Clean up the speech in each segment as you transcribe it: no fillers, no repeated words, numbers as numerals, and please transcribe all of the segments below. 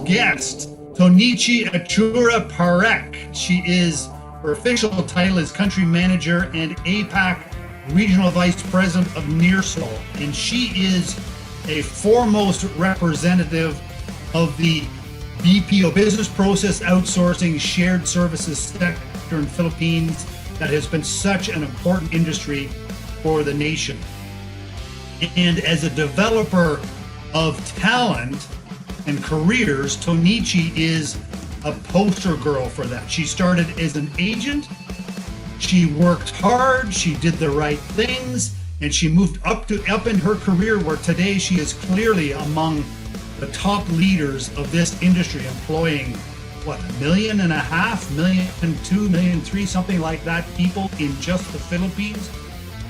guest, Tonichi Achurra Parekh. Her official title is Country Manager and APAC Regional Vice President of Nearsol, and she is a foremost representative of the BPO, Business Process Outsourcing Shared Services sector in Philippines that has been such an important industry for the nation. And as a developer of talent and careers, Tonichi is a poster girl for that. She started as an agent, she worked hard, she did the right things, and she moved up in her career where today she is clearly among the top leaders of this industry, employing $1.5 million, $1.2 million, $3 million, something like that, people in just the Philippines,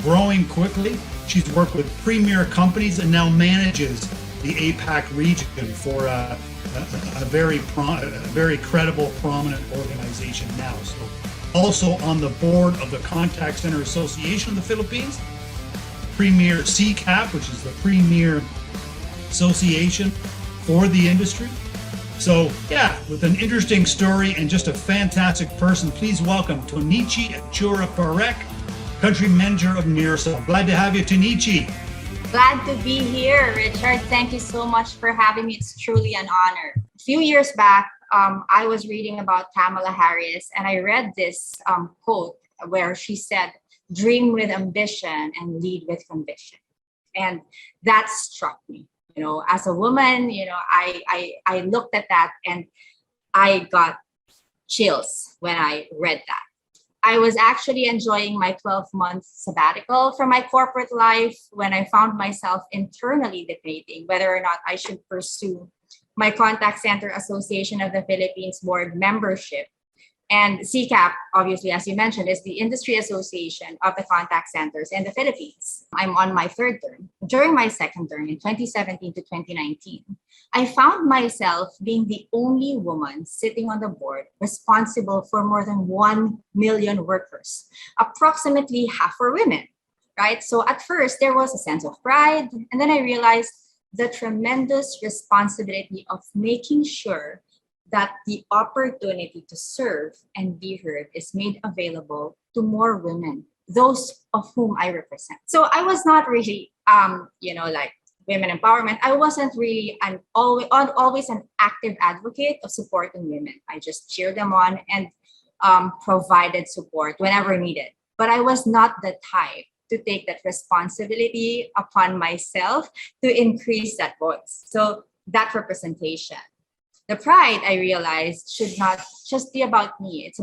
growing quickly. She's worked with premier companies and now manages the APAC region for a very credible, prominent organization now. So also on the board of the Contact Center Association of the Philippines, premier CCAP, which is the premier association for the industry. So yeah, with an interesting story and just a fantastic person, please welcome Tonichi Achurra Parekh, Country Manager of Nearsol. Glad to have you, Tonichi. Glad to be here, Richard. Thank you so much for having me. It's truly an honor. A few years back, I was reading about Kamala Harris, and I read this quote where she said, "Dream with ambition and lead with conviction." And that struck me. As a woman, I looked at that and I got chills when I read that. I was actually enjoying my 12-month sabbatical from my corporate life when I found myself internally debating whether or not I should pursue my Contact Center Association of the Philippines board membership. And CCAP, obviously, as you mentioned, is the industry association of the contact centers in the Philippines. I'm on my third term. During my second term in 2017 to 2019, I found myself being the only woman sitting on the board responsible for more than 1 million workers. Approximately half were women, right? So at first, there was a sense of pride. And then I realized the tremendous responsibility of making sure that the opportunity to serve and be heard is made available to more women, those of whom I represent. So I was not really, like women empowerment. I wasn't really always an active advocate of supporting women. I just cheered them on and provided support whenever needed. But I was not the type to take that responsibility upon myself to increase that voice. So that representation. The pride, I realized, should not just be about me.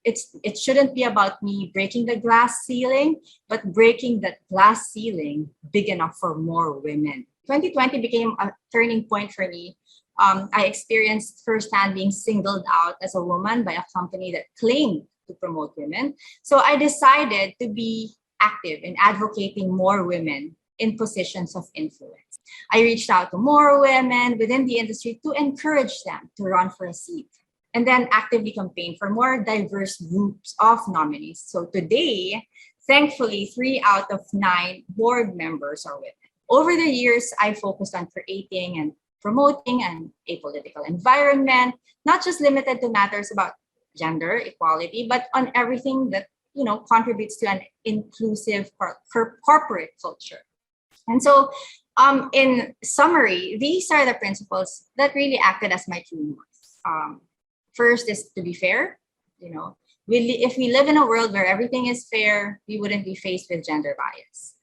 It shouldn't be about me breaking the glass ceiling, but breaking that glass ceiling big enough for more women. 2020 became a turning point for me. I experienced firsthand being singled out as a woman by a company that claimed to promote women. So I decided to be active in advocating more women in positions of influence. I reached out to more women within the industry to encourage them to run for a seat, and then actively campaign for more diverse groups of nominees. So today, thankfully, 3 out of 9 board members are women. Over the years, I focused on creating and promoting an apolitical environment, not just limited to matters about gender equality, but on everything that contributes to an inclusive corporate culture. And so, in summary, these are the principles that really acted as my true north. First is to be fair. If we live in a world where everything is fair, we wouldn't be faced with gender bias.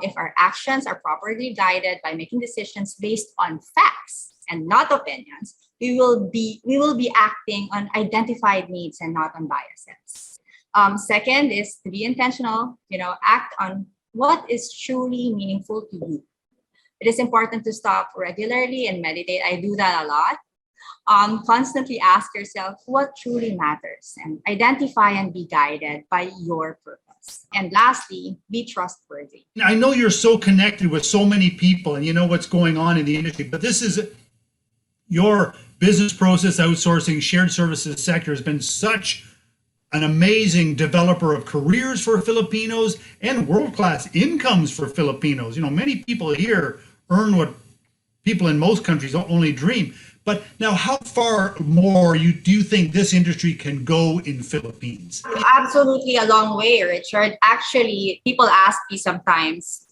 If our actions are properly guided by making decisions based on facts and not opinions, we will be acting on identified needs and not on biases. Second is to be intentional. Act on what is truly meaningful to you. It is important to stop regularly and meditate. I do that a lot. Constantly ask yourself what truly matters and identify and be guided by your purpose. And lastly, be trustworthy. I know you're so connected with so many people and you know what's going on in the industry, but this is your business process outsourcing shared services sector has been such an amazing developer of careers for Filipinos and world-class incomes for Filipinos. Many people here earn what people in most countries only dream. But now, how far more do you think this industry can go in Philippines? Absolutely a long way, Richard. Actually, people ask me sometimes,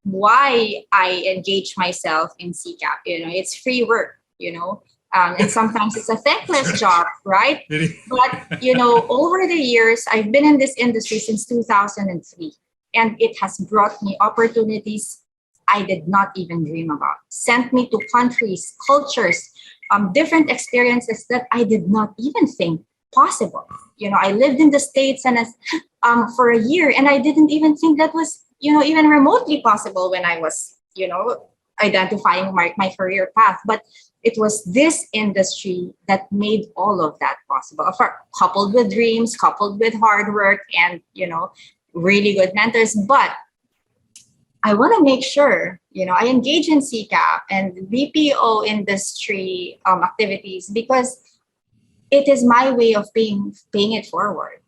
why I engage myself in CCAP. It's free work, and sometimes it's a thankless job, right? But, over the years, I've been in this industry since 2003, and it has brought me opportunities I did not even dream about, sent me to countries, cultures, different experiences that I did not even think possible. I lived in the States and for a year, and I didn't even think that was, even remotely possible when I was, identifying my career path. But it was this industry that made all of that possible, coupled with dreams, coupled with hard work, and, really good mentors. But I want to make sure, I engage in CCAP and BPO industry activities because it is my way of paying it forward.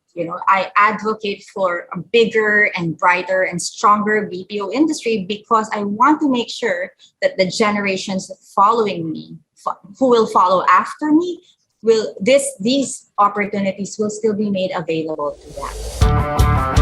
I advocate for a bigger and brighter and stronger BPO industry because I want to make sure that the generations following me, who will follow after me, these opportunities will still be made available to them.